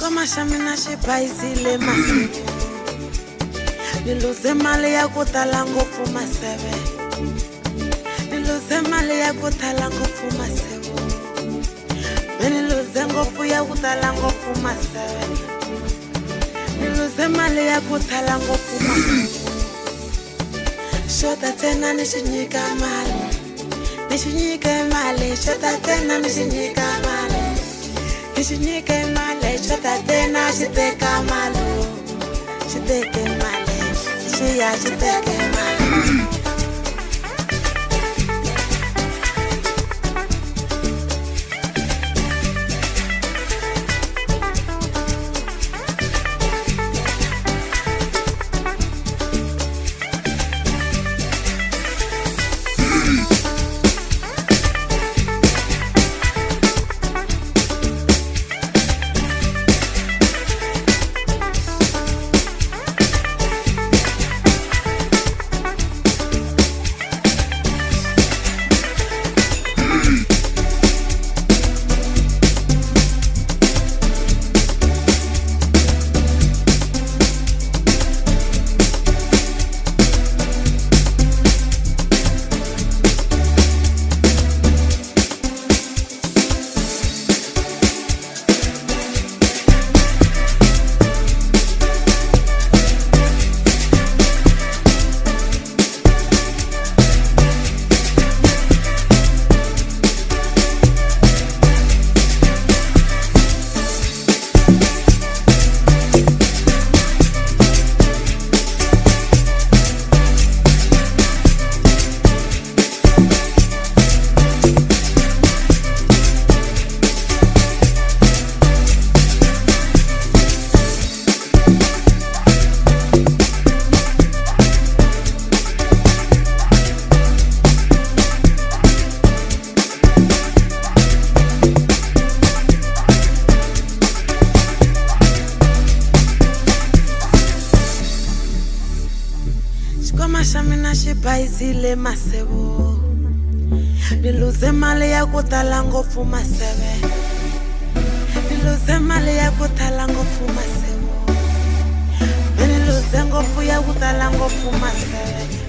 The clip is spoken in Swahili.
Koma shamina shipaisile masebe niluze mali ya kutala ngofu masebe niluze mali ya kutala ngofu masebe niluze ngofu ya kutala ngofu masebe niluze mali ya kutala ngofu masebe shota tena nishinyika mali shota tena nishinyika mali Nishinyike male, shota tena shiteka malo, shiteke male, shiya shiteke male. Shamina shipaisile masebo niluze mali ya kutala ngofu masebe niluze mali ya kutala ngofu masebo niluze ngofu ya kutala ngofu masebe